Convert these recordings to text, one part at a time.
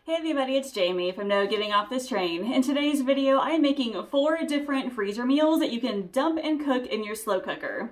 Hey everybody, it's Jamie from No Getting Off This Train. In today's video, I am making 4 different freezer meals that you can dump and cook in your slow cooker.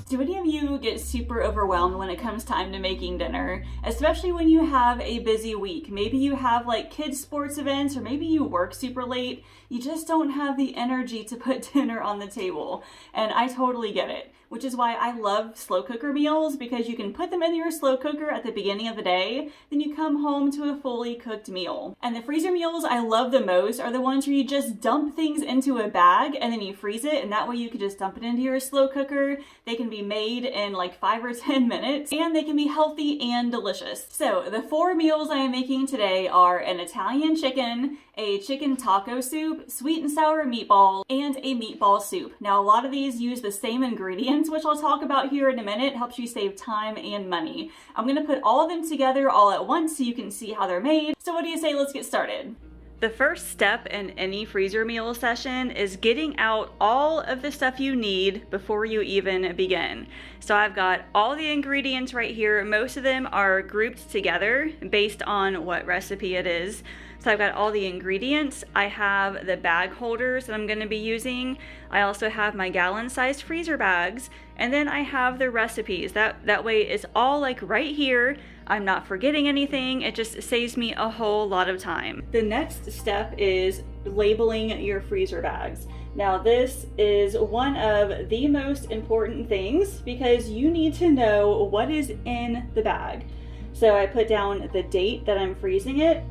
Do any of you get super overwhelmed when it comes time to making dinner? Especially when you have a busy week. Maybe you have like kids sports events, or maybe you work super late. You just don't have the energy to put dinner on the table. And I totally get it. Which is why I love slow cooker meals, because you can put them in your slow cooker at the beginning of the day, then you come home to a fully cooked meal. And the freezer meals I love the most are the ones where you just dump things into a bag and then you freeze it, and that way you can just dump it into your slow cooker. They can be made in like 5 or 10 minutes, and they can be healthy and delicious. So the 4 meals I am making today are an Italian chicken, a chicken taco soup, sweet and sour meatball, and a meatball soup. Now a lot of these use the same ingredients, which I'll talk about here in a minute. It helps you save time and money. I'm gonna put all of them together all at once so you can see how they're made. So what do you say, let's get started. The first step in any freezer meal session is getting out all of the stuff you need before you even begin. So I've got all the ingredients right here. Most of them are grouped together based on what recipe it is. So I've got all the ingredients. I have the bag holders that I'm going to be using. I also have my gallon-sized freezer bags, and then I have the recipes. That way it's all like right here. I'm not forgetting anything. It just saves me a whole lot of time. The next step is labeling your freezer bags. Now this is one of the most important things because you need to know what is in the bag. So I put down the date that I'm freezing it,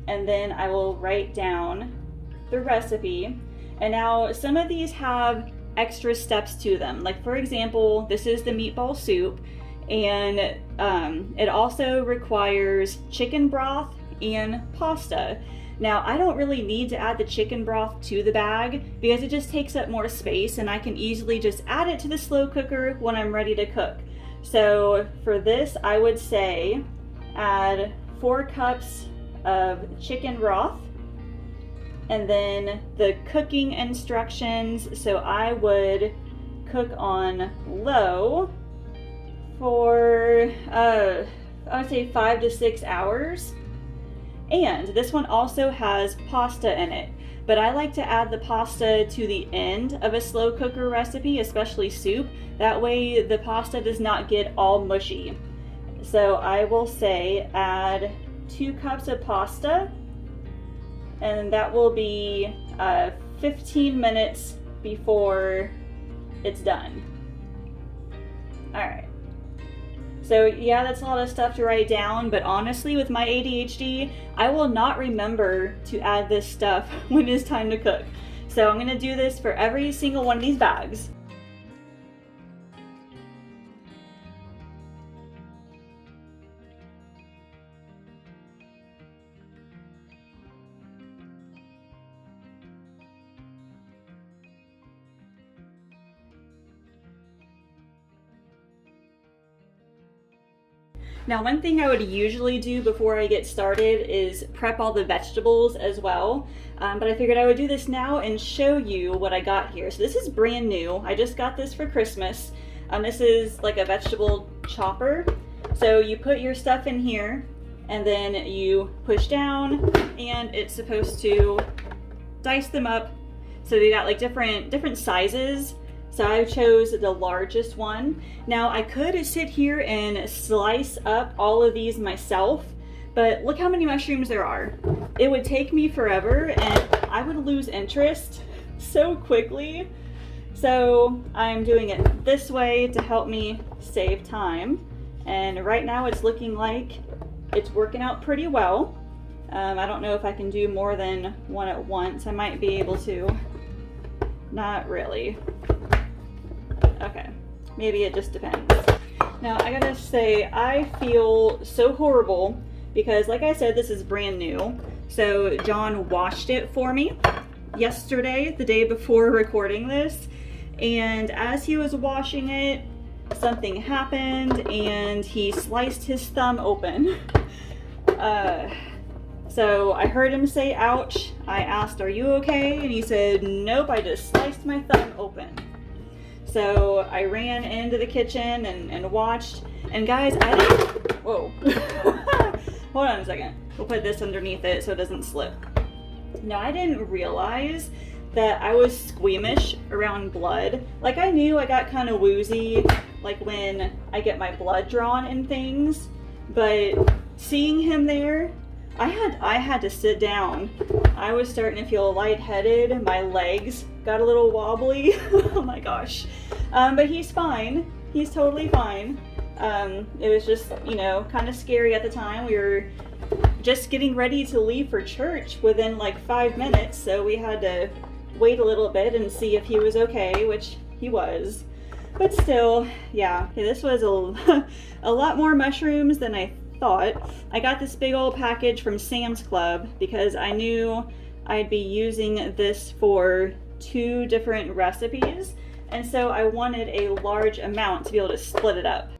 and then I will write down the recipe. And now some of these have extra steps to them. Like for example, this is the meatball soup, and it also requires chicken broth and pasta. Now I don't really need to add the chicken broth to the bag because it just takes up more space, and I can easily just add it to the slow cooker when I'm ready to cook. So for this, I would say add 4 cups of chicken broth, and then the cooking instructions. So I would cook on low for I would say 5 to 6 hours. And this one also has pasta in it, but I like to add the pasta to the end of a slow cooker recipe, especially soup. That way the pasta does not get all mushy. So I will say add 2 cups of pasta, and that will be 15 minutes before it's done. All right. So yeah, that's a lot of stuff to write down, but honestly with my ADHD, I will not remember to add this stuff when it's time to cook. So I'm gonna do this for every single one of these bags. Now, one thing I would usually do before I get started is prep all the vegetables as well, but I figured I would do this now and show you what I got here. So this is brand new. I just got this for Christmas. This is like a vegetable chopper. So you put your stuff in here, and then you push down, and it's supposed to dice them up. So they got like different sizes. So I chose the largest one. Now I could sit here and slice up all of these myself, but look how many mushrooms there are. It would take me forever, and I would lose interest so quickly. So I'm doing it this way to help me save time. And right now it's looking like it's working out pretty well. I don't know if I can do more than one at once. I might be able to. Not really. Okay, maybe it just depends. Now I gotta say, I feel so horrible because like I said, this is brand new. So John washed it for me yesterday, the day before recording this. And as he was washing it, something happened and he sliced his thumb open. So I heard him say, ouch. I asked, are you okay? And he said, nope, I just sliced my thumb open. So I ran into the kitchen and watched. And guys, I didn't, whoa. hold on a second. We'll put this underneath it so it doesn't slip. Now, I didn't realize that I was squeamish around blood. Like, I knew I got kind of woozy, like when I get my blood drawn and things, but seeing him there, I had to sit down. I was starting to feel lightheaded. My legs got a little wobbly. Oh my gosh. But he's fine. He's totally fine. It was just, you know, kind of scary at the time. We were just getting ready to leave for church within like 5 minutes, so we had to wait a little bit and see if he was okay, which he was. But still, yeah. Okay, this was a lot more mushrooms than I thought. I got this big old package from Sam's Club because I knew I'd be using this for 2 different recipes, and so I wanted a large amount to be able to split it up.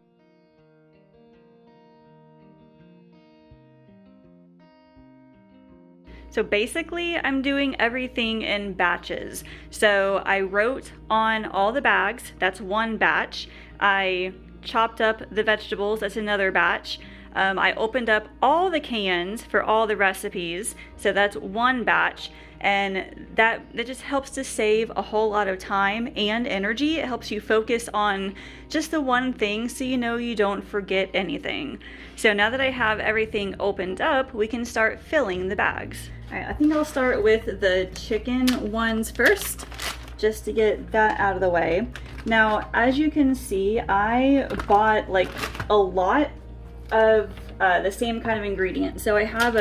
So basically, I'm doing everything in batches. So I wrote on all the bags, that's 1 batch. I chopped up the vegetables, that's another batch. I opened up all the cans for all the recipes, so that's 1 batch, and that just helps to save a whole lot of time and energy. It helps you focus on just the one thing so you know you don't forget anything. So now that I have everything opened up, we can start filling the bags. All right, I think I'll start with the chicken ones first, just to get that out of the way. Now, as you can see, I bought like a lot of the same kind of ingredient. So I have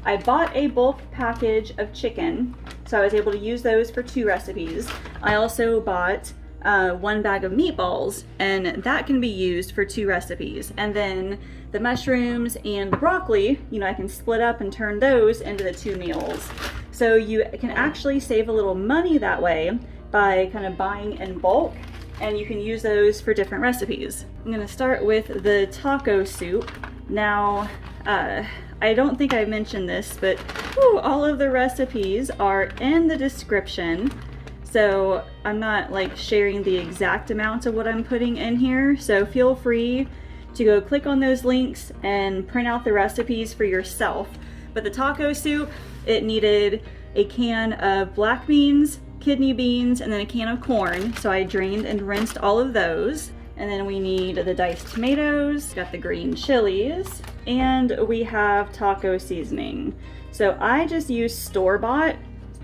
I bought a bulk package of chicken, so I was able to use those for 2 recipes. I also bought 1 bag of meatballs, and that can be used for 2 recipes. And then the mushrooms and the broccoli, you know, I can split up and turn those into the 2 meals. So you can actually save a little money that way by kind of buying in bulk, and you can use those for different recipes. I'm gonna start with the taco soup. Now, I don't think I mentioned this, but all of the recipes are in the description. So I'm not like sharing the exact amount of what I'm putting in here. So feel free to go click on those links and print out the recipes for yourself. But the taco soup, it needed a can of black beans, kidney beans, and then a can of corn. So I drained and rinsed all of those. And then we need the diced tomatoes, got the green chilies, and we have taco seasoning. So I just use store-bought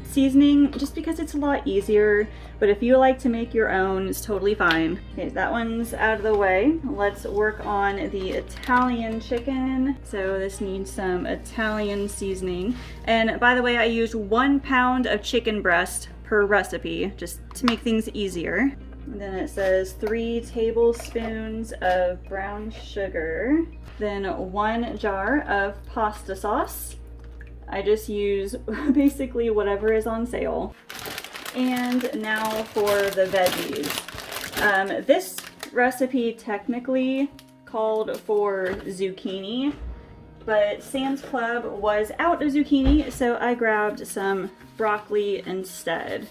seasoning just because it's a lot easier, but if you like to make your own, it's totally fine. Okay, that one's out of the way. Let's work on the Italian chicken. So this needs some Italian seasoning. And by the way, I used 1 pound of chicken breast per recipe, just to make things easier. And then it says 3 tablespoons of brown sugar, then 1 jar of pasta sauce. I just use basically whatever is on sale. And now for the veggies. This recipe technically called for zucchini, but Sam's Club was out of zucchini, so I grabbed some broccoli instead.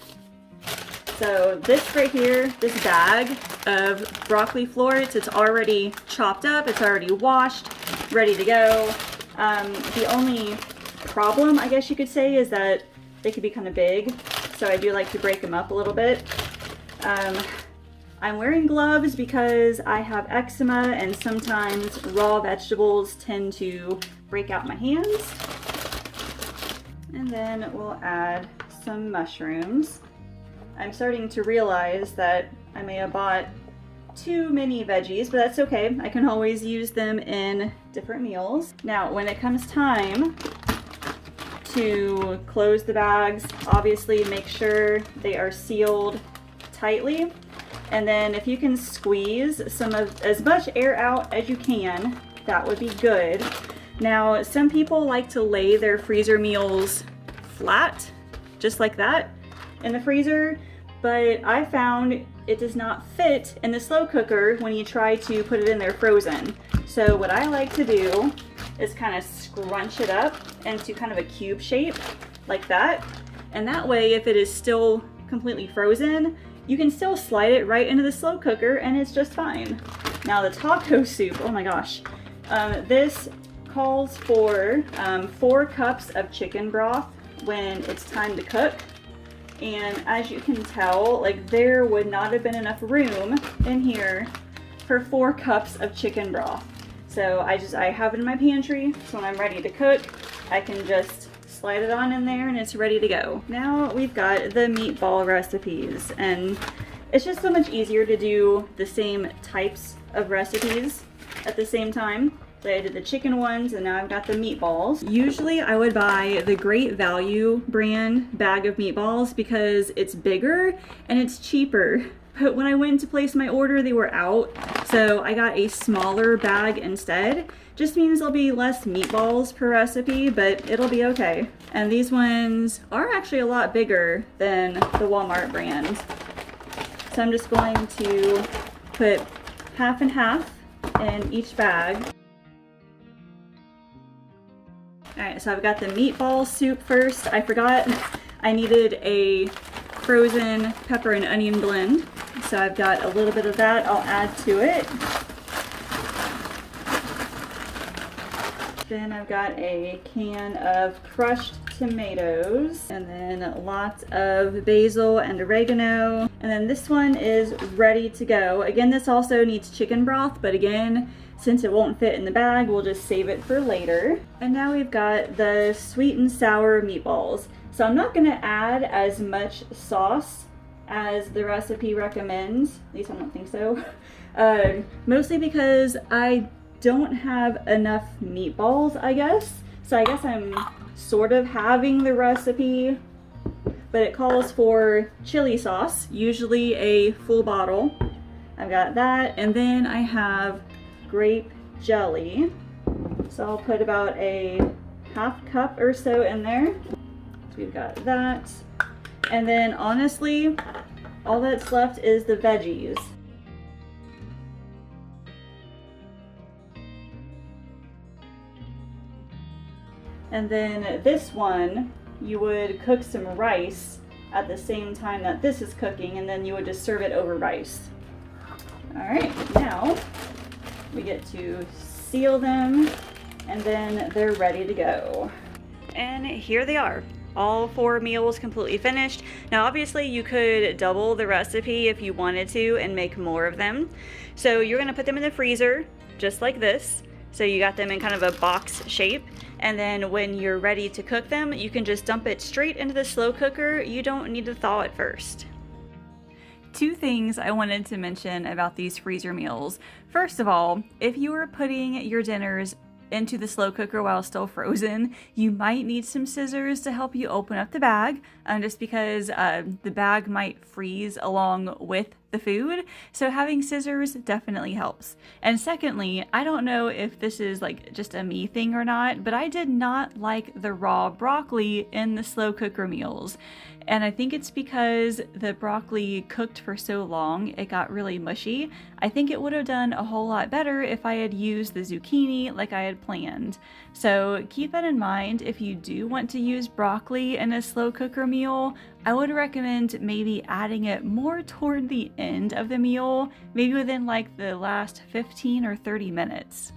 So this right here, this bag of broccoli florets, it's already chopped up, it's already washed, ready to go. The only problem, I guess you could say, is that they could be kind of big, so I do like to break them up a little bit. I'm wearing gloves because I have eczema, and sometimes raw vegetables tend to break out my hands. And then we'll add some mushrooms. I'm starting to realize that I may have bought too many veggies, but that's okay. I can always use them in different meals. Now, when it comes time to close the bags, obviously make sure they are sealed tightly. And then if you can squeeze as much air out as you can, that would be good. Now, some people like to lay their freezer meals flat, just like that, in the freezer, but I found it does not fit in the slow cooker when you try to put it in there frozen. So what I like to do is kind of scrunch it up into kind of a cube shape, like that. And that way, if it is still completely frozen, you can still slide it right into the slow cooker and it's just fine. Now the taco soup, oh my gosh. This calls for 4 cups of chicken broth when it's time to cook. And as you can tell, like there would not have been enough room in here for 4 cups of chicken broth. So I have it in my pantry, so when I'm ready to cook, I can just slide it on in there and it's ready to go. Now we've got the meatball recipes, and it's just so much easier to do the same types of recipes at the same time. So I did the chicken ones and now I've got the meatballs. Usually I would buy the Great Value brand bag of meatballs because it's bigger and it's cheaper. But when I went to place my order, they were out. So I got a smaller bag instead. Just means there'll be less meatballs per recipe, but it'll be okay. And these ones are actually a lot bigger than the Walmart brand. So I'm just going to put half and half in each bag. Alright, so I've got the meatball soup first. I forgot I needed a frozen pepper and onion blend. So I've got a little bit of that I'll add to it. Then I've got a can of crushed tomatoes, and then lots of basil and oregano. And then this one is ready to go. Again, this also needs chicken broth, but again, since it won't fit in the bag, we'll just save it for later. And now we've got the sweet and sour meatballs. So I'm not gonna add as much sauce as the recipe recommends. At least I don't think so. Mostly because I don't have enough meatballs, I guess. So I guess I'm sort of having the recipe, but it calls for chili sauce, usually a full bottle. I've got that, and then I have grape jelly. So I'll put about a half cup or so in there. So we've got that. And then honestly, all that's left is the veggies. And then this one, you would cook some rice at the same time that this is cooking, and then you would just serve it over rice. All right, now we get to seal them, and then they're ready to go. And here they are. All 4 meals completely finished. Now obviously you could double the recipe if you wanted to and make more of them. So you're gonna put them in the freezer, just like this. So you got them in kind of a box shape. And then when you're ready to cook them, you can just dump it straight into the slow cooker. You don't need to thaw it first. 2 things I wanted to mention about these freezer meals. First of all, if you are putting your dinners into the slow cooker while still frozen, you might need some scissors to help you open up the bag, just because the bag might freeze along with the food. So having scissors definitely helps. And secondly, I don't know if this is like just a me thing or not, but I did not like the raw broccoli in the slow cooker meals. And I think it's because the broccoli cooked for so long, it got really mushy. I think it would have done a whole lot better if I had used the zucchini like I had planned. So keep that in mind if you do want to use broccoli in a slow cooker meal. I would recommend maybe adding it more toward the end of the meal, maybe within like the last 15 or 30 minutes.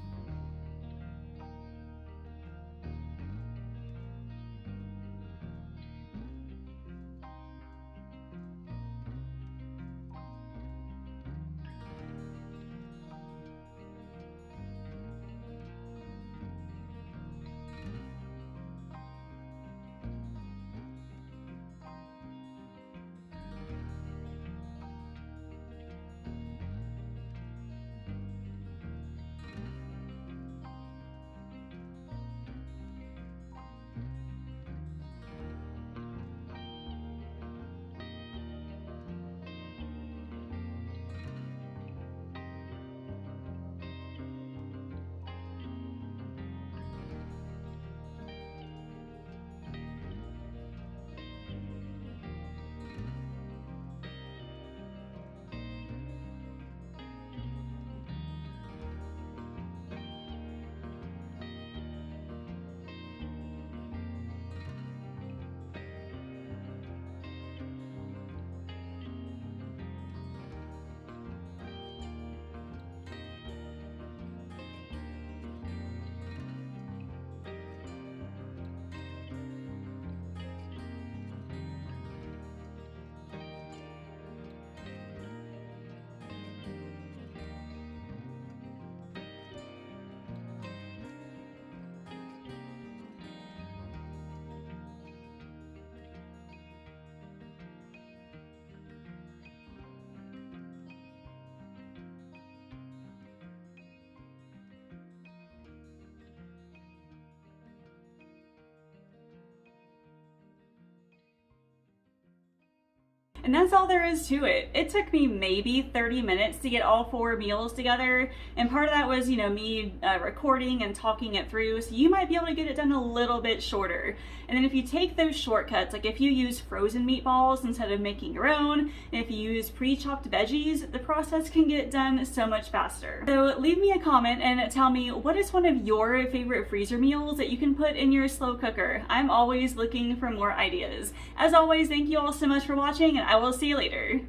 And that's all there is to it. It took me maybe 30 minutes to get all 4 meals together, and part of that was, me recording and talking it through, so you might be able to get it done a little bit shorter. And then if you take those shortcuts, like if you use frozen meatballs instead of making your own, and if you use pre-chopped veggies, the process can get done so much faster. So leave me a comment and tell me, what is one of your favorite freezer meals that you can put in your slow cooker? I'm always looking for more ideas. As always, thank you all so much for watching, and I will see you later.